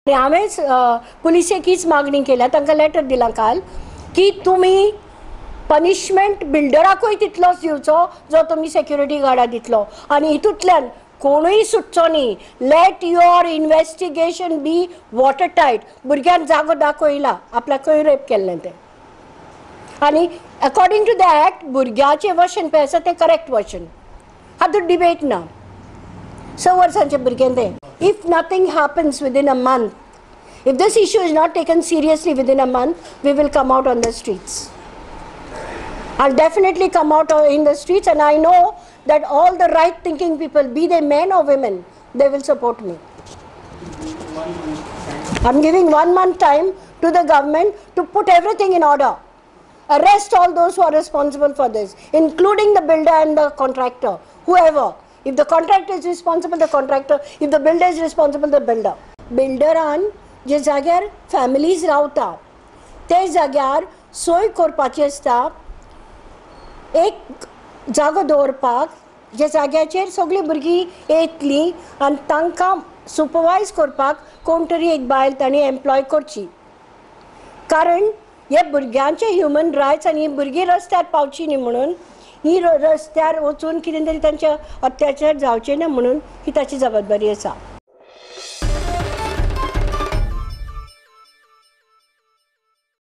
हांवेंच पुलिसेक हीच मागणी केल्या, तांकां लेटर दिलां काल की तुमी पनिशमेंट बिल्डराकूय तितलोच दिवचो जो तुमी सेक्युरिटी गार्डाक दितलो आनी हितूंतल्यान कोणूय सुटचो न्ही. Let your investigation be watertight. भुरग्यान जागो दाखयला आपल्याक खंय रेप केल्लें तें आनी अकॉर्डिंग टू द एक्ट भुरग्याचें वर्शन पळय आसा तें करेक्ट वर्शन. हातूंत डिबेट ना. 6 वर्सांचें भुरगें तें. If nothing happens within a month, if this issue is not taken seriously within a month, we will come out on the streets. I'll definitely come out in the streets, and I know that all the right thinking people, be they men or women, they will support me. I'm giving 1 month time to the government to put everything in order. Arrest all those who are responsible for this, including the builder and the contractor, whoever. If the contractor is responsible, the contractor. If the builder is responsible, the builder. Builderan जे जाग्यार families रावता ते जाग्यार सोय करपाची आसता, एक जागो दवरपाक जे जाग्याचेर सगळीं भुरगीं येतलीं आनी तांकां सुपरवायज करपाक कोण तरी एक बायल तांणी एम्प्लॉय करची. कारण हे भुरग्यांचे ह्युमन रायट्स आनी ही भुरगीं रस्त्यार पावची न्ही म्हणून, ही रस्त्यार वचून कितें तरी तांचे अत्याचार जावचे ना म्हणून ही ताची जबाबदारी आसा.